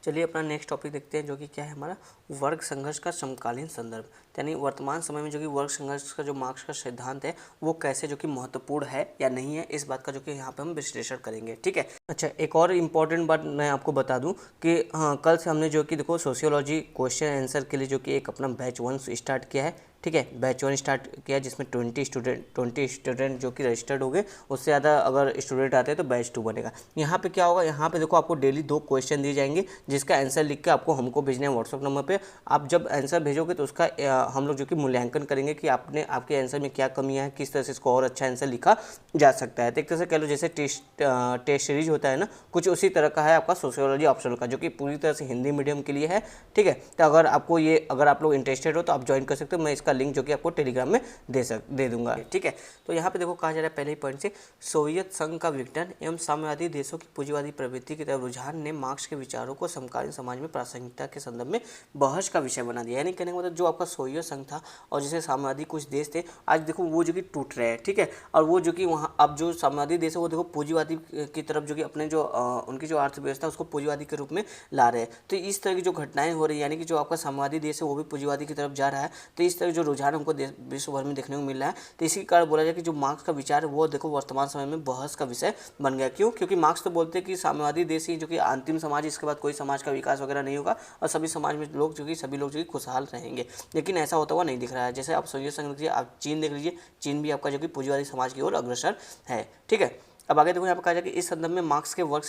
चलिए अपना next topic देखते हैं, जो कि क्या है हमारा वर्ग संघर्ष का समकालीन संदर्भ। यानी वर्तमान समय में जो कि वर्ग संघर्ष का जो मार्क्स का सिद्धांत है वो कैसे जो कि महत्वपूर्ण है या नहीं है, इस बात का जो कि यहाँ पे हम विश्लेषण करेंगे। ठीक है। अच्छा, एक और इम्पॉर्टेंट बात मैं आपको बता दूं कि हाँ, कल से हमने जो कि देखो सोशियोलॉजी क्वेश्चन आंसर के लिए जो कि एक अपना बैच 1 स्टार्ट किया है। ठीक है, बैच 1 स्टार्ट किया जिसमें 20 स्टूडेंट जो कि रजिस्टर्ड हो गए। उससे ज़्यादा अगर स्टूडेंट आते हैं तो बैच 2 बनेगा। यहाँ पे क्या होगा, यहाँ पे देखो आपको डेली 2 क्वेश्चन दिए जाएंगे जिसका आंसर लिख के आपको हमको भेजना है व्हाट्सअप नंबर पे। आप जब आंसर भेजोगे तो उसका हम लोग जो कि मूल्यांकन करेंगे कि आपके आंसर में क्या कमियां हैं, किस तरह से इसको और अच्छा आंसर लिखा जा सकता है। तो एक तरह से कह लो जैसे टेस्ट सीरीज होता है ना, कुछ उसी तरह का है आपका सोशियोलॉजी ऑप्शनल का, जो कि पूरी तरह से हिंदी मीडियम के लिए है। ठीक है, तो अगर आप लोग इंटरेस्टेड हो तो आप ज्वाइन कर सकते हो। मैं इसका लिंक जो कि आपको टेलीग्राम में दे दूंगा। ठीक है, तो यहाँ पे देखो कहा जा रहा है पहले ही पॉइंट से, सोवियत संघ का विघटन एवं साम्यवादी देशों की पूंजीवादी प्रवृत्ति की तरफ रुझान ने मार्क्स के विचारों को समकालीन समाज में प्रासंगिकता के संदर्भ में बहस का विषय बना दिया। यानी कहने का मतलब जो आपका सोवियत संघ था और जैसे साम्यवादी कुछ देश थे, आज देखो वो जो कि टूट रहे हैं। ठीक है, और वो जो कि वहाँ अब जो साम्यवादी देश है वो देखो पूंजीवादी की तरफ जो कि अपने जो उनकी जो अर्थव्यवस्था उसको पूंजीवादी के रूप में ला रहे हैं। तो इस तरह की जो घटनाएं हो रही है, यानी कि जो आपका साम्यवादी देश है वो भी पूंजीवादी की तरफ जा रहा है। तो इस तरह जो रुझान हमको विश्व भर में देखने को मिल रहा है। तो इसी कारण बोला जाए कि जो मार्क्स का विचार है वो देखो वर्तमान समय में बहस का विषय बन गया। क्यों? क्योंकि मार्क्स तो बोलते हैं कि साम्यवादी देश ही जो कि अंतिम समाज, इसके बाद कोई समाज का विकास वगैरह नहीं होगा और सभी समाज में सभी लोग जो कि खुशहाल रहेंगे। लेकिन ऐसा होता हुआ नहीं दिख रहा है। जैसे आप सोवियत संघ देखिए, आप चीन देख लीजिए, चीन भी आपका जो कि पूंजीवादी समाज की ओर अग्रसर है। ठीक है, अब आगे देखो यहाँ पर कहा जाए कि इस संदर्भ में मार्क्स के वर्ग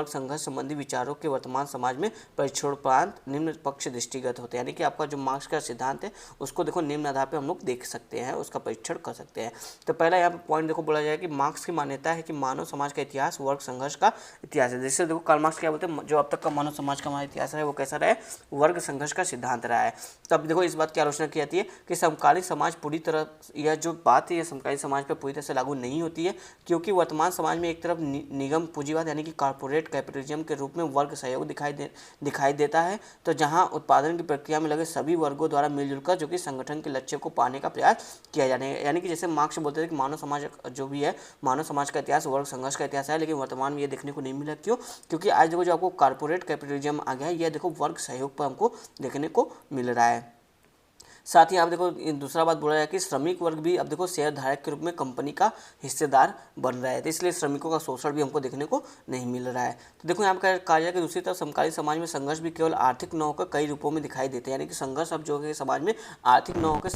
संघर्ष संबंधी विचारों के वर्तमान समाज में परीक्षणोपरांत निम्न पक्ष दृष्टिगत होते हैं। यानी कि आपका जो मार्क्स का सिद्धांत है उसको देखो निम्न आधार पे हम लोग देख सकते हैं, उसका परीक्षण कर सकते हैं। तो पहला यहाँ पे पॉइंट देखो बोला जाए कि मार्क्स की मान्यता है कि मानव समाज का इतिहास वर्ग संघर्ष का इतिहास है। जैसे देखो कार्ल मार्क्स क्या बोलते हैं, जो अब तक का मानव समाज का हमारा इतिहास है वो कैसा रहा है, वर्ग संघर्ष का सिद्धांत रहा है। तब देखो इस बात की आलोचना की जाती है कि समकालीन समाज पूरी तरह, यह जो बात है यह समकालीन समाज पर पूरी तरह से लागू नहीं होती है, क्योंकि वर्तमान समाज में एक तरफ निगम पूंजीवाद यानी कि कॉर्पोरेट कैपिटलिज्म के रूप में वर्ग सहयोग दिखाई देता है, तो जहां उत्पादन की प्रक्रिया में लगे सभी वर्गों द्वारा मिलजुल कर जो कि संगठन के लक्ष्य को पाने का प्रयास किया जाने। यानी कि जैसे मार्क्स बोलते थे कि मानव समाज जो भी है, मानव समाज का इतिहास वर्ग संघर्ष का इतिहास है, लेकिन वर्तमान में ये देखने को नहीं मिला। क्यों? क्योंकि आज देखो जो आपको कॉर्पोरेट कैपिटलिज्म आ गया है, यह देखो वर्ग सहयोग पर हमको देखने को मिल रहा है। साथ ही आप देखो दूसरा बात बोला जाए कि श्रमिक वर्ग भी अब देखो शेयर धारक के रूप में कंपनी का हिस्सेदार बन रहा है, तो इसलिए श्रमिकों का शोषण भी हमको देखने को नहीं मिल रहा है। तो देखो यहाँ पर कहा जाए कि दूसरी तरफ समकालीन समाज में संघर्ष भी केवल आर्थिक न होकर कई रूपों में दिखाई देते हैं। यानी कि संघर्ष अब जो है समाज में आर्थिक न होकर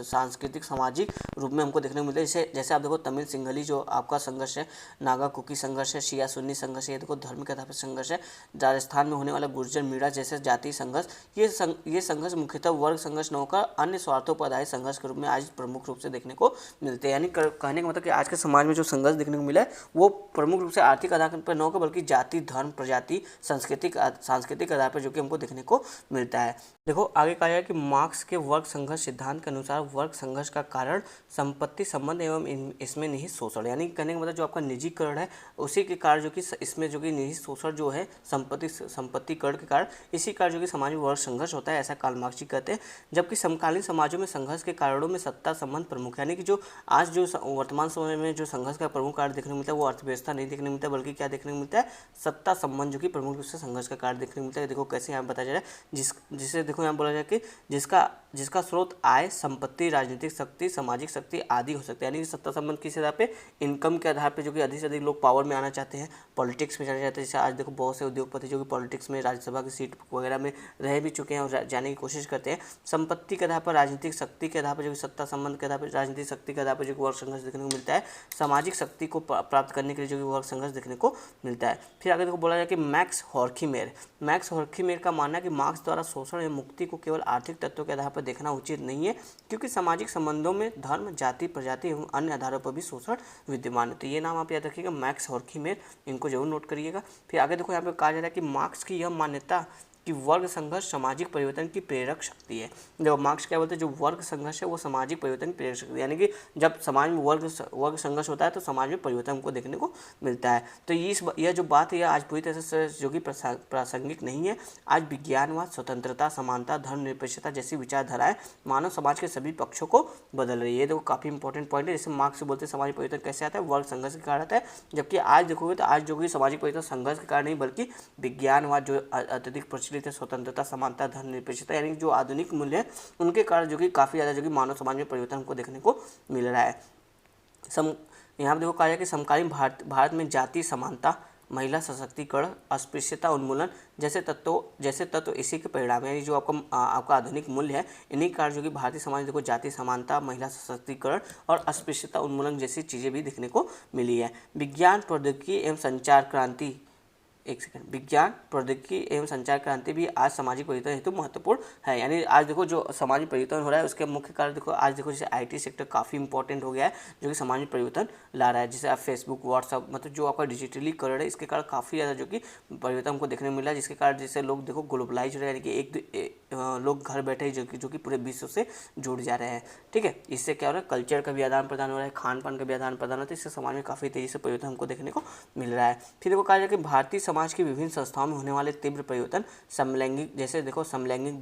सांस्कृतिक सामाजिक रूप में हमको देखने को मिलता है। जैसे आप देखो तमिल सिंघली जो आपका संघर्ष है, नागा कुकी संघर्ष है, शिया सुन्नी संघर्ष है, देखो धर्म के आधार पर संघर्ष है, राजस्थान में होने वाला गुर्जर मीणा जैसे जातीय संघर्ष, ये संघर्ष मुख्यतः वर्ग संघर्ष न होकर अन्य स्वार्थों पर आधारित संघर्ष के रूप में आज प्रमुख रूप से देखने को मिलते हैं। यानी कहने का मतलब कि आज के समाज में जो संघर्ष देखने को मिला है वो प्रमुख रूप से आर्थिक आधार पर न होकर बल्कि जाति, धर्म, प्रजाति, सांस्कृतिक आधार पर जो कि हमको देखने को मिलता है। देखो आगे कहा जाए कि मार्क्स के वर्ग संघर्ष सिद्धांत के अनुसार वर्ग संघर्ष का कारण संपत्ति संबंध एवं इसमें निहित शोषण, यानी कहने का मतलब जो आपका निजीकरण है उसी के कारण जो कि इसमें जो कि निहित शोषण जो है संपत्तिकरण के कारण, इसी कारण जो कि समाज में वर्ग संघर्ष होता है, ऐसा कार्ल मार्क्स जी कहते हैं। जबकि समकालीन समाजों में संघर्ष के कारणों में सत्ता संबंध प्रमुख, यानी कि जो आज जो वर्तमान समय में जो संघर्ष का प्रमुख कारण देखने को मिलता है वो अर्थव्यवस्था नहीं देखने को मिलता है, बल्कि क्या देखने को मिलता है, सत्ता संबंध जो कि प्रमुख रूप से संघर्ष का कारण देखने को मिलता है। देखो कैसे यहाँ बताया जा रहा है, जिसे देखो यहाँ बोला जाए कि जिसका स्रोत आय, संपत्ति, राजनीतिक शक्ति, सामाजिक शक्ति आदि हो सकते हैं। यानी कि सत्ता संबंध किस आधार पे, इनकम के आधार पे जो कि अधिक से अधिक लोग पावर में आना चाहते हैं, पॉलिटिक्स में जाना चाहते हैं। जैसे आज देखो बहुत से उद्योगपति जो कि पॉलिटिक्स में राज्यसभा की सीट वगैरह में रह भी चुके हैं और जाने की कोशिश करते हैं। संपत्ति के आधार पर, राजनीतिक शक्ति के आधार पर जो कि सत्ता संबंध के आधार पर, राजनीतिक शक्ति के आधार पर जो कि वर्ग संघर्ष देखने को मिलता है, सामाजिक शक्ति को प्राप्त करने के लिए जो कि वर्ग संघर्ष देखने को मिलता है। फिर आगे देखो बोला जाए कि मैक्स हॉर्खीमेर का मानना है कि मार्क्स द्वारा शोषण या मुक्ति को केवल आर्थिक तत्वों के आधार पर देखना उचित नहीं है, क्योंकि सामाजिक संबंधों में धर्म, जाति, प्रजाति एवं अन्य आधारों पर भी शोषण विद्यमान है। तो ये नाम आप याद रखिएगा, मैक्स हॉर्खीमेर, इनको जरूर नोट करिएगा। फिर आगे देखो यहाँ पे कहा जा रहा है कि मार्क्स की यह मान्यता कि वर्ग संघर्ष सामाजिक परिवर्तन की प्रेरक शक्ति है। जो मार्क्स क्या बोलते हैं, जो वर्ग संघर्ष है वो सामाजिक परिवर्तन की प्रेरक शक्ति, यानी कि जब समाज में वर्ग संघर्ष होता है तो समाज में परिवर्तन हमको देखने को मिलता है। तो यह जो बात है आज पूरी तरह से जो कि प्रासंगिक नहीं है। आज विज्ञानवाद, स्वतंत्रता, समानता, धर्मनिरपेक्षता जैसी विचारधाराएं मानव समाज के सभी पक्षों को बदल रही है। तो काफ़ी इंपॉर्टेंट पॉइंट है। जैसे मार्क्स बोलते हैं सामाजिक परिवर्तन कैसे आता है, वर्ग संघर्ष के कारण आता है, जबकि आज देखोगे तो आज जो कि सामाजिक परिवर्तन संघर्ष के कारण नहीं बल्कि विज्ञानवाद जो अत्यधिक प्रचलित है, स्वतंत्रता, समानता, धर्मनिरपेक्षता यानी जो आधुनिक मूल्य है उनके कारण जो कि काफ़ी ज़्यादा जो कि मानव समाज में परिवर्तन हमको देखने को मिल रहा है। यहाँ पर देखो कहा जाए कि समकालीन भारत में जाति समानता, महिला सशक्तिकरण, अस्पृश्यता उन्मूलन जैसे तत्व इसी के परिणाम, यानी जो आपका आधुनिक मूल्य है इन्हीं कारण जो कि भारतीय समाज देखो जाति समानता, महिला सशक्तिकरण और अस्पृश्यता उन्मूलन जैसी चीज़ें भी देखने को मिली है। विज्ञान, प्रौद्योगिकी एवं संचार क्रांति, विज्ञान, प्रौद्योगिकी एवं संचार क्रांति भी आज सामाजिक परिवर्तन हेतु महत्वपूर्ण है। यानी आज देखो जो सामाजिक परिवर्तन हो रहा है उसके मुख्य कारण देखो आज देखो जैसे आईटी सेक्टर काफ़ी इंपॉर्टेंट हो गया है जो कि सामाजिक परिवर्तन ला रहा है। जैसे आप फेसबुक, व्हाट्सअप मतलब जो आपका डिजिटलीकरण है इसके कारण काफ़ी ज़्यादा जो कि परिवर्तन हमको देखने को मिला है, जिसके कारण जैसे लोग देखो ग्लोबलाइज हो रहे हैं, यानी कि लोग घर बैठे जो कि पूरे विश्व से जुड़ जा रहे हैं। ठीक है, इससे क्या हो रहा है, कल्चर का भी आदान प्रदान हो रहा है, खान पान का भी आदान प्रदान होता है, इससे समाज में काफ़ी तेज़ी से परिवर्तन हमको देखने को मिल रहा है। फिर देखो कहा जाए कि भारतीय समाज की विभिन्न संस्थाओं में होने वाले तीव्र परिवर्तन समलैंगिक, जैसे देखो समलैंगिक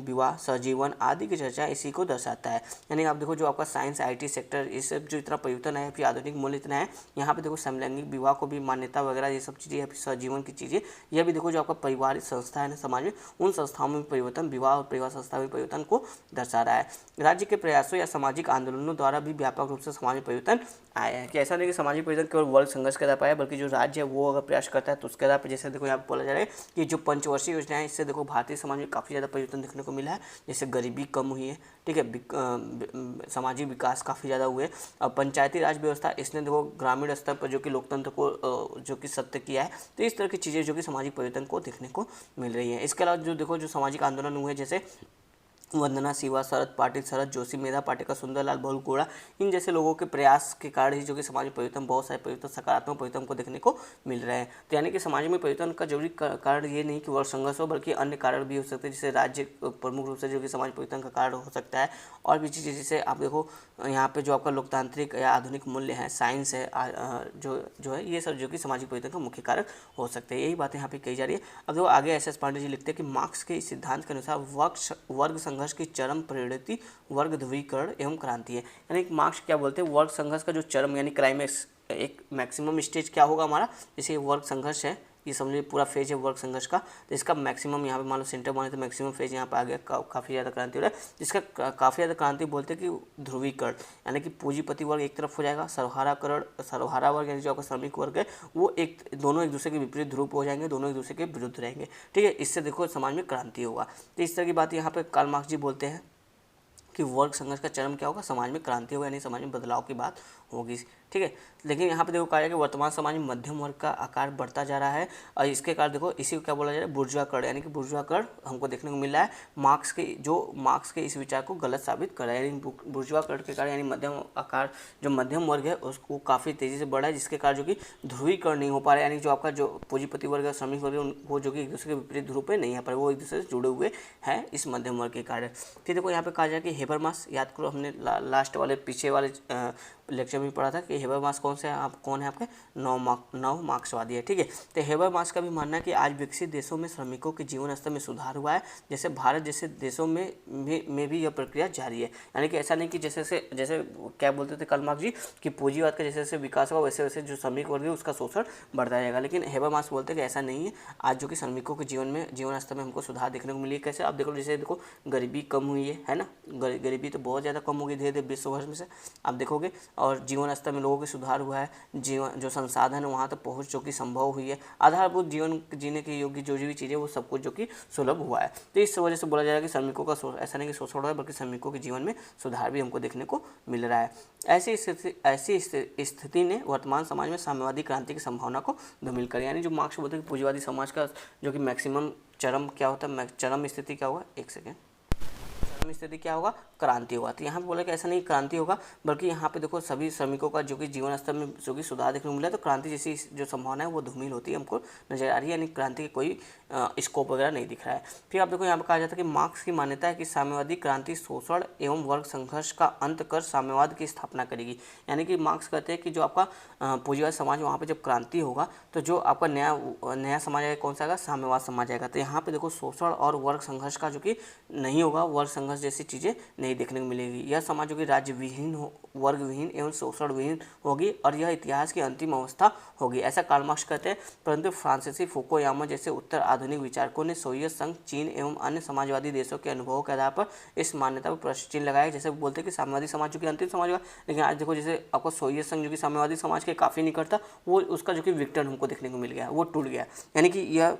विवाह, सहजीवन आदि की चर्चा इसी को दर्शाता है। यानी आप देखो जो आपका साइंस, आईटी सेक्टर, ये सब जो इतना परिवर्तन है, फिर आधुनिक मूल्य इतना है, यहाँ पे देखो समलैंगिक विवाह को भी मान्यता वगैरह ये सब चीज़ें, फिर सहजीवन की चीज़ें, यह भी देखो जो आपका पारिवारिक संस्था है ना समाज में, उन संस्थाओं में परिवर्तन, विवाह और परिवार संस्था में परिवर्तन को दर्शा रहा है। राज्य के प्रयासों या सामाजिक आंदोलनों द्वारा भी व्यापक रूप से समाज में परिवर्तन आया है। कि ऐसा नहीं कि सामाजिक परिवर्तन केवल वर्ग संघर्ष के आधार पर आया, बल्कि जो राज्य है वो अगर प्रयास करता है तो उसके आधार पर, जैसे देखो यहाँ पर बोला जा रहा है कि जो पंचवर्षीय योजना है इससे देखो भारतीय समाज में काफ़ी ज़्यादा परिवर्तन देखने को मिला है। जैसे गरीबी कम हुई है, ठीक है, सामाजिक विकास काफ़ी ज़्यादा हुए। अब पंचायती राज व्यवस्था, इसने देखो ग्रामीण स्तर पर जो कि लोकतंत्र को जो कि सत्य किया है। तो इस तरह की चीज़ें जो कि सामाजिक परिवर्तन को देखने को मिल रही है। इसके अलावा जो देखो जो सामाजिक आंदोलन हुए, जैसे वंदना शिवा, शरद पाटिल, शरद जोशी, मेधा पाटेकर, सुंदरलाल बहुगुणा, इन जैसे लोगों के प्रयास के कारण ही जो कि समाज में परिवर्तन, बहुत सारे परिवर्तन, सकारात्मक परिवर्तन को देखने को मिल रहे हैं। तो यानी कि समाज में परिवर्तन का जरूरी कारण ये नहीं कि वर्ग संघर्ष हो, बल्कि अन्य कारण भी हो सकते हैं। जैसे राज्य प्रमुख रूप से जो कि समाज परिवर्तन का कारण हो सकता है, और भी चीज़ें जैसे आप देखो यहाँ पे जो आपका लोकतांत्रिक या आधुनिक मूल्य है, साइंस है, जो है ये सब जो कि सामाजिक परिवर्तन का मुख्य कारण हो सकते हैं। यही बातें यहाँ पे कही जा रही है। अब देखो आगे एस पांडे जी लिखते हैं कि मार्क्स के इस सिद्धांत के अनुसार वर्ग संघर्ष की चरम परिणति वर्ग ध्रुवीकरण एवं क्रांति है। यानी मार्क्स क्या बोलते हैं, वर्ग संघर्ष का जो चरम यानी क्लाइमेक्स, एक मैक्सिमम स्टेज क्या होगा हमारा, जैसे वर्ग संघर्ष है, ये समझिए पूरा फेज है वर्ग संघर्ष का, तो इसका मैक्सिमम यहाँ पे मान लो सेंटर बने तो मैक्सिमम फेज यहाँ पे आ गया, काफ़ी ज़्यादा क्रांति हो रहा है। जिसका काफ़ी ज़्यादा क्रांति बोलते हैं कि ध्रुवीकरण, यानी कि पूंजीपति वर्ग एक तरफ हो जाएगा, सर्वहारा वर्ग यानी जो आपका श्रमिक वर्ग है वो दोनों एक दूसरे के विपरीत ध्रुव हो जाएंगे, दोनों एक दूसरे के विरुद्ध रहेंगे। ठीक है, इससे देखो समाज में क्रांति होगा। तो इस तरह की बात यहाँ पे कार्ल मार्क्स जी बोलते हैं कि वर्ग संघर्ष का चरम क्या होगा, समाज में क्रांति होगा, यानी समाज में बदलाव की बात होगी। ठीक है, लेकिन यहाँ पे देखो कहा जाए कि वर्तमान समाज में मध्यम वर्ग का आकार बढ़ता जा रहा है, और इसके कारण देखो इसी को क्या बोला जा रहा है, बुर्जुआकरण, यानी कि बुर्जुआकरण हमको देखने को मिल रहा है। मार्क्स के इस विचार को गलत साबित कर रहा है, यानी बुर्जुआकरण के कारण यानी मध्यम आकार जो मध्यम वर्ग है उसको काफ़ी तेज़ी से बढ़ा है, जिसके कारण जो कि ध्रुवीकरण नहीं हो पा रहा है, यानी जो आपका जो पूंजीपति वर्ग है, श्रमिक वर्ग है, वो जो कि एक दूसरे के विपरीत ध्रुव पे नहीं आ पा रहे, वो एक दूसरे से जुड़े हुए हैं इस मध्यम वर्ग के कारण। फिर देखो यहाँ पे कहा जाए कि हेबरमास, याद करो हमने लास्ट वाले पीछे वाले लेक्चर में पढ़ा था कि हेबरमास कौन है आपके नव मार्क्सवादी है। ठीक है, तो हेबरमास का भी मानना है कि आज विकसित देशों में श्रमिकों के जीवन स्तर में सुधार हुआ है, जैसे भारत जैसे देशों में भी यह प्रक्रिया जारी है। यानी कि ऐसा नहीं कि जैसे क्या बोलते थे कार्ल मार्क्स जी कि पूंजीवाद का जैसे जैसे विकास होगा वैसे वैसे जो श्रमिक वर्ग है उसका शोषण बढ़ता जाएगा, लेकिन हेबरमास बोलते हैं कि ऐसा नहीं है। आज जो कि श्रमिकों के जीवन स्तर में हमको सुधार देखने को मिली है। कैसे, आप देखो जैसे देखो गरीबी कम हुई है ना, गरीबी तो बहुत ज़्यादा कम हो गई धीरे धीरे विश्व भर में से आप देखोगे, और जीवन स्तर में लोगों के सुधार हुआ है, जीवन जो संसाधन है वहाँ तक पहुँच जो कि संभव हुई है, आधारभूत जीवन जीने के योग्य जो भी चीज़ें वो सब कुछ जो कि सुलभ हुआ है। तो इस वजह से बोला जा रहा है कि श्रमिकों का ऐसा नहीं कि शोषण हो रहा है, बल्कि श्रमिकों के जीवन में सुधार भी हमको देखने को मिल रहा है। ऐसी स्थिति ने वर्तमान समाज में साम्यवादी क्रांति की संभावना को धूमिल कर, यानी जो मार्क्स बोलते हैं कि पूंजीवादी समाज का जो कि मैक्सिमम चरम क्या होता है, चरम स्थिति क्या हुआ, एक सेकेंड, स्थिति क्या होगा, क्रांति होगा। तो यहाँ पे बोला कि ऐसा नहीं क्रांति होगा, बल्कि यहाँ पे देखो सभी श्रमिकों का जो कि जीवन स्तर में जो कि सुधार देखने को मिला है, तो क्रांति जैसी जो संभावना है वो धूमिल होती है हमको नजर आ रही है, यानी क्रांति की कोई स्कोप वगैरह नहीं दिख रहा है। फिर आप देखो यहाँ पर कहा जाता है कि मार्क्स की मान्यता है कि साम्यवादी क्रांति शोषण एवं वर्ग संघर्ष का अंत कर साम्यवाद की स्थापना करेगी। यानी कि मार्क्स कहते हैं कि जो आपका पूंजीवाद समाज, वहाँ पे जब क्रांति होगा तो जो आपका नया समाज आएगा, कौन सा आएगा, साम्यवाद समाज आएगा। तो यहाँ पे देखो शोषण और वर्ग संघर्ष का जो कि नहीं होगा, वर्ग संघर्ष जैसी चीज़ें नहीं देखने को मिलेगी। यह समाज जो कि राज्य विहीन, वर्ग विहीन एवं शोषण विहीन होगी और यह इतिहास की अंतिम अवस्था होगी, ऐसा कार्ल मार्क्स कहते हैं। परंतु फ्रांसीसी फुकुयामा जैसे उत्तर आधुनिक विचारकों ने सोवियत संघ, चीन एवं अन्य समाजवादी देशों के अनुभवों के आधार पर इस मान्यता पर प्रश्न चिन्ह लगाया। जैसे बोलते हैं कि साम्यवादी समाज जो कि अंतिम समाज होगा, लेकिन आज देखो जैसे आपको सोवियत संघ जो कि साम्यवादी समाज के काफ़ी निकट था, वो उसका जो कि विघटन हमको देखने को मिल गया, वो टूट गया। यानी कि यह,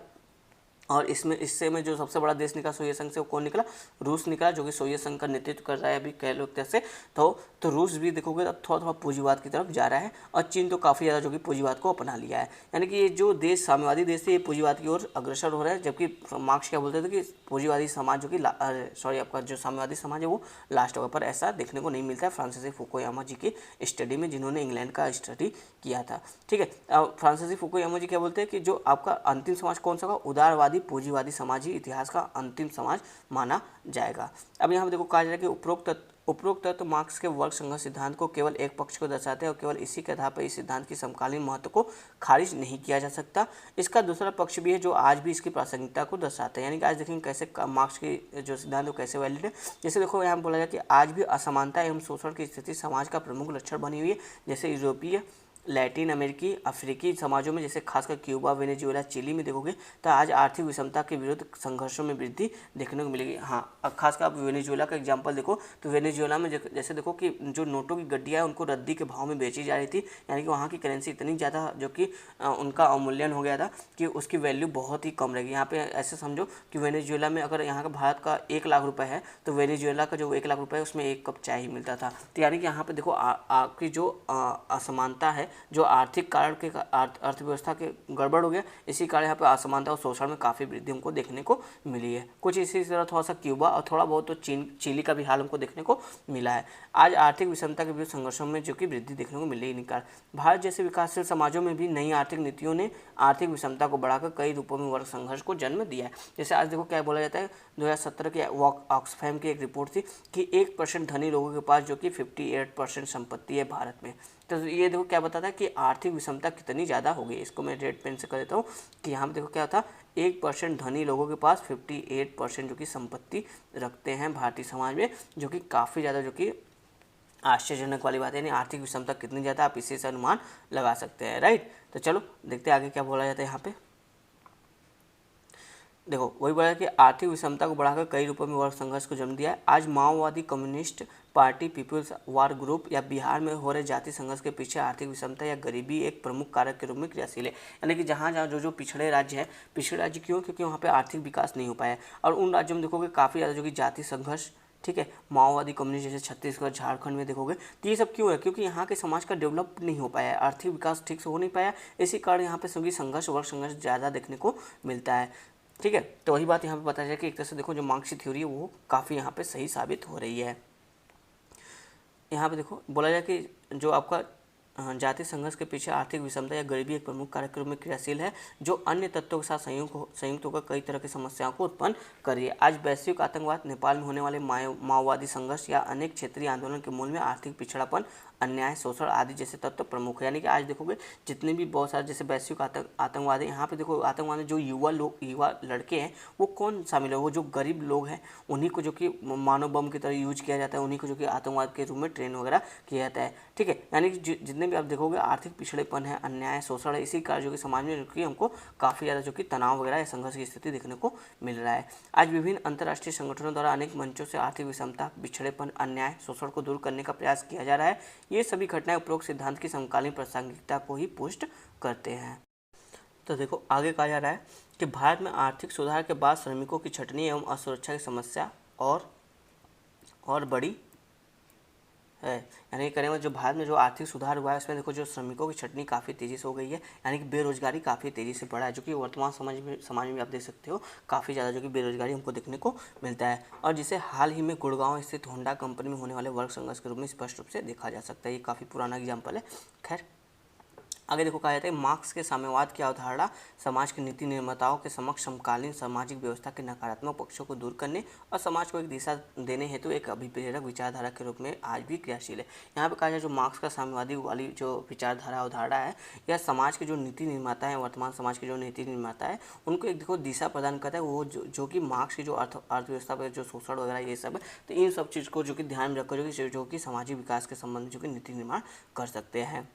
और इससे में जो सबसे बड़ा देश निकला सोवियत संघ से, वो कौन निकला, रूस निकला, जो कि सोवियत संघ का नेतृत्व कर रहा है अभी कह लो एक तरह से। तो रूस भी देखोगे तो थोड़ा थोड़ा पूंजीवाद की तरफ जा रहा है, और चीन तो काफ़ी ज़्यादा जो कि पूंजीवाद को अपना लिया है। यानी कि ये जो देश साम्यवादी देश है, ये पूंजीवाद की ओर अग्रसर हो रहा है। जबकि मार्क्स क्या बोलते थे कि पूंजीवादी समाज जो कि आपका जो साम्यवादी समाज है वो लास्ट होगा, पर ऐसा देखने को नहीं मिलता है फ्रांसीसी फुकुयामा जी की स्टडी में, जिन्होंने इंग्लैंड का स्टडी किया था। ठीक है, फ्रांसीसी फुकुयामा जी क्या बोलते हैं कि जो आपका अंतिम समाज कौन सा होगा, उदारवादी पूंजीवादी समाज ही इतिहास का अंतिम समाज माना जाएगा। अब यहाँ पर देखो कहा जा रहा है कि उपरोक्त तत्व मार्क्स के वर्ग संघर्ष सिद्धांत को केवल एक पक्ष को दर्शाते हैं और केवल इसी के आधार पर इस सिद्धांत की समकालीन महत्व को खारिज नहीं किया जा सकता। इसका दूसरा पक्ष भी है जो आज भी इसकी प्रासंगिकता को दर्शाते हैं। यानी कि आज देखेंगे कैसे मार्क्स की जो सिद्धांत है वो कैसे वैलिड है। जैसे देखो यहाँ बोला जाए कि आज भी असमानता एवं शोषण की स्थिति समाज का प्रमुख लक्षण बनी हुई है। जैसे यूरोपीय, लैटिन अमेरिकी, अफ्रीकी समाजों में, जैसे खासकर क्यूबा, वेनेजुएला, चिली में देखोगे तो आज आर्थिक विषमता के विरुद्ध संघर्षों में वृद्धि देखने को मिलेगी। हाँ, अब खासकर आप वेनेजुएला का एग्जांपल देखो तो वेनेजुएला में जैसे देखो कि जो नोटों की गड्डियाँ है उनको रद्दी के भाव में बेची जा रही थी। यानी कि वहाँ की करेंसी इतनी ज़्यादा जो कि उनका अवमूल्यन हो गया था कि उसकी वैल्यू बहुत ही कम रहेगी। यहाँ पे ऐसे समझो कि वेनेजुएला में अगर यहाँ का भारत का 1 लाख रुपये है तो वेनेजुएला का जो 1 लाख रुपये है उसमें 1 कप चाय ही मिलता था। तो यानी कि यहाँ पे देखो आपकी जो असमानता है, जो आर्थिक कारण के अर्थव्यवस्था के गड़बड़ हो गया, इसी कारण यहाँ पे असमानता और शोषण में काफ़ी वृद्धि हमको देखने को मिली है। कुछ इसी तरह थोड़ा सा क्यूबा और थोड़ा बहुत तो चिली का भी हाल हमको देखने को मिला है। आज आर्थिक विषमता के विरुद्ध संघर्षों में जो कि वृद्धि देखने को मिल रही है। भारत जैसे विकासशील समाजों में भी नई आर्थिक नीतियों ने आर्थिक विषमता को बढ़ाकर कई रूपों में वर्ग संघर्ष को जन्म दिया है। जैसे आज देखो क्या बोला जाता है, 2017 के ऑक्सफैम की एक रिपोर्ट थी कि 1% धनी लोगों के पास जो कि 58% संपत्ति है भारत में। तो ये देखो क्या बताता है कि आर्थिक विषमता कितनी ज़्यादा हो गई। इसको मैं रेड पेन से कर देता हूँ कि यहाँ पर देखो क्या था, 1% धनी लोगों के पास 58% जो कि संपत्ति रखते हैं भारतीय समाज में, जो कि काफ़ी ज़्यादा जो कि आश्चर्यजनक वाली बात है। यानी आर्थिक विषमता कितनी ज़्यादा, आप इसी से अनुमान लगा सकते हैं, राइट। तो चलो देखते हैं आगे क्या बोला जाता है। यहाँ पे देखो वही बोला कि आर्थिक विषमता को बढ़ाकर कई रूपों में वर्ग संघर्ष को जन्म दिया है। आज माओवादी, communist party, people's war group या बिहार में हो रहे जाति संघर्ष के पीछे आर्थिक विषमता या गरीबी एक प्रमुख कारक के रूप में क्रियाशील है। यानी कि जहाँ जहाँ जो पिछड़े राज्य हैं, पिछड़े राज्य क्यों, क्योंकि वहाँ पे आर्थिक विकास नहीं हो पाया। और उन राज्यों में देखोगे काफ़ी ज़्यादा जो कि जाति संघर्ष, ठीक है, माओवादी, कम्युनिस्ट जैसे छत्तीसगढ़, झारखंड में देखोगे तो ये सब क्यों है, क्योंकि यहाँ के समाज का डेवलप नहीं हो पाया है, आर्थिक विकास ठीक से हो नहीं पाया। इसी कारण यहाँ पे सभी संघर्ष, वर्ग संघर्ष ज़्यादा देखने को मिलता है। ठीक है, तो वही बात यहाँ पे पता चला कि एक तरह से देखो जो मार्क्स की थ्योरी है वो काफ़ी यहाँ पे सही साबित हो रही है। यहाँ पे देखो बोला जाए कि जो आपका जाति संघर्ष के पीछे आर्थिक विषमता या गरीबी एक प्रमुख कारक के रूप में क्रियाशील है, जो अन्य तत्वों के साथ संयुक्त होकर कई तरह की समस्याओं को उत्पन्न कर रही है। आज वैश्विक आतंकवाद, नेपाल में होने वाले माओवादी संघर्ष या अनेक क्षेत्रीय आंदोलन के मूल में आर्थिक पिछड़ापन, अन्याय, शोषण आदि जैसे तत्व प्रमुख है। यानी कि आज देखोगे जितने भी बहुत सारे जैसे वैश्विक आतंकवाद है, यहाँ पे देखो आतंकवाद में जो युवा लड़के हैं वो कौन शामिल है, वो जो गरीब लोग हैं उन्हीं को जो कि मानव बम की तरह यूज किया जाता है, उन्हीं को जो कि आतंकवाद के रूप में ट्रेन वगैरह किया जाता है। ठीक है, यानी कि जितने भी आप देखोगे आर्थिक पिछड़ेपन है, अन्याय, शोषण है, इसी कारण जो कि समाज में जो कि हमको काफ़ी ज़्यादा जो कि तनाव वगैरह या संघर्ष की स्थिति देखने को मिल रहा है। आज विभिन्न अंतर्राष्ट्रीय संगठनों द्वारा अनेक मंचों से आर्थिक विषमता, पिछड़ेपन, अन्याय, शोषण को दूर करने का प्रयास किया जा रहा है। ये सभी घटनाएं उपरोक्त सिद्धांत की समकालीन प्रासंगिकता को ही पुष्ट करते हैं। तो देखो आगे कहा जा रहा है कि भारत में आर्थिक सुधार के बाद श्रमिकों की छटनी एवं असुरक्षा की समस्या और बड़ी है। यानी करें जो भारत में जो आर्थिक सुधार हुआ है उसमें देखो जो श्रमिकों की छटनी काफ़ी तेज़ी से हो गई है, यानी कि बेरोजगारी काफ़ी तेज़ी से बढ़ा है, जो कि वर्तमान समाज में आप देख सकते हो काफ़ी ज़्यादा जो कि बेरोजगारी हमको देखने को मिलता है, और जिसे हाल ही में गुड़गांव स्थित होंडा कंपनी में होने वाले वर्ग संघर्ष के रूप में स्पष्ट रूप से देखा जा सकता है। ये काफ़ी पुराना एग्जाम्पल है। खैर आगे देखो कहा जाता है मार्क्स के साम्यवाद की अवधारणा समाज के नीति निर्माताओं के समक्ष समकालीन सामाजिक व्यवस्था के नकारात्मक पक्षों को दूर करने और समाज को एक दिशा देने हेतु एक अभिप्रेरक विचारधारा के रूप में आज भी क्रियाशील है। यहाँ पे कहा जाए जो मार्क्स का साम्यवादी वाली जो विचारधारा अवधारणा है, यह समाज के जो नीति निर्माता है, वर्तमान समाज के जो नीति निर्माता है, उनको एक देखो दिशा प्रदान करता है। वो जो कि मार्क्स की जो अर्थव्यवस्था पर जो शोषण वगैरह ये सब है, तो इन सब चीज़ को जो कि ध्यान में रखकर जो कि सामाजिक विकास के संबंध जो कि नीति निर्माण कर सकते हैं।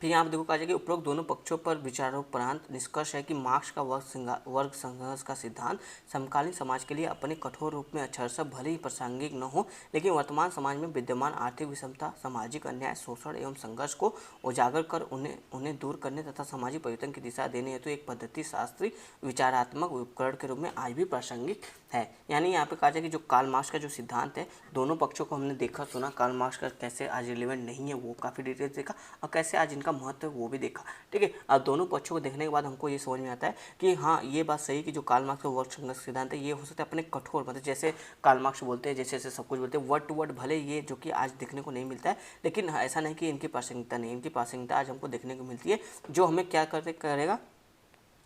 फिर यहाँ पर देखो कहा जाए कि उपरोक्त दोनों पक्षों पर विचारोपरांत निष्कर्ष है कि मार्क्स का वर्ग संघर्ष का सिद्धांत समकालीन समाज के लिए अपने कठोर रूप में अक्षरशः भले ही प्रासंगिक न हो, लेकिन वर्तमान समाज में विद्यमान आर्थिक विषमता, सामाजिक अन्याय, शोषण एवं संघर्ष को उजागर कर उन्हें दूर करने तथा सामाजिक परिवर्तन की दिशा देने हेतु एक पद्धति शास्त्री विचारात्मक उपकरण के रूप में आज भी प्रासंगिक है। यानी यहाँ पे कहा जाए कि जो कार्ल मार्क्स का जो सिद्धांत है, दोनों पक्षों को हमने देखा सुना, कार्ल मार्क्स का कैसे आज रिलेवेंट नहीं है वो काफ़ी डिटेल्स देखा, और कैसे आज इनका महत्व है वो भी देखा। ठीक है, अब दोनों पक्षों को देखने के बाद हमको ये समझ में आता है कि हाँ ये बात सही कि जो कार्ल मार्क्स का वर्ग संघर्ष सिद्धांत है ये हो सकता है अपने कठोर, मतलब जैसे कार्ल मार्क्स बोलते हैं, जैसे सब कुछ बोलते हैं वर्ड टू वर्ड, भले ये जो कि आज देखने को नहीं मिलता है, लेकिन ऐसा नहीं कि इनकी प्रासंगिकता नहीं, इनकी प्रासंगिकता आज हमको देखने को मिलती है, जो हमें क्या करेगा,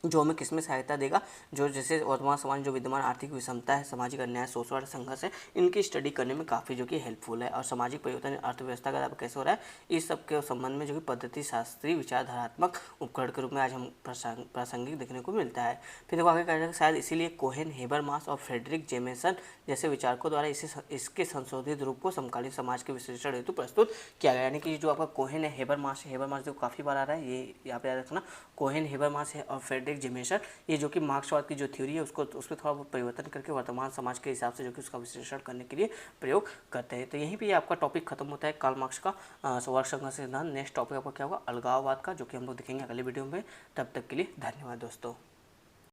जो हमें किसमें सहायता देगा, जो जैसे वर्तमान समाज जो विद्यमान आर्थिक विषमता है, सामाजिक अन्याय, शोषण, संघर्ष है, इनकी स्टडी करने में काफ़ी जो कि हेल्पफुल है। और सामाजिक परिवर्तन अर्थव्यवस्था का कैसे हो रहा है, इस सब के संबंध में जो कि पद्धति शास्त्री विचारधारात्मक उपकरण के रूप में आज हम प्रासंगिक देखने को मिलता है। फिर देखो आगे कहा जाएगा शायद इसीलिए कोहेन, हेबरमास और फ्रेडरिक जेमेसन जैसे विचारकों द्वारा इसके संशोधित रूप को समकालीन समाज के विश्लेषण हेतु प्रस्तुत किया गया। यानी कि जो आपका कोहेन है, हेबरमास है, हेबरमास जो काफ़ी बार आ रहा है, ये यहाँ पे याद रखना, कोहेन, हेबरमास है और फ्रेडरिक जेमेसन, ये जो कि मार्क्सवाद की जो थ्योरी है उसको उसमें थोड़ा बहुत परिवर्तन करके वर्तमान समाज के हिसाब से जो कि उसका विश्लेषण करने के लिए प्रयोग करते हैं। तो यहीं पे आपका टॉपिक खत्म होता है कार्ल मार्क्स का वर्ग संघर्ष सिद्धांत। नेक्स्ट टॉपिक आपका क्या होगा, अलगाववाद का, जो कि हम लोग देखेंगे अगले वीडियो में। तब तक के लिए धन्यवाद दोस्तों।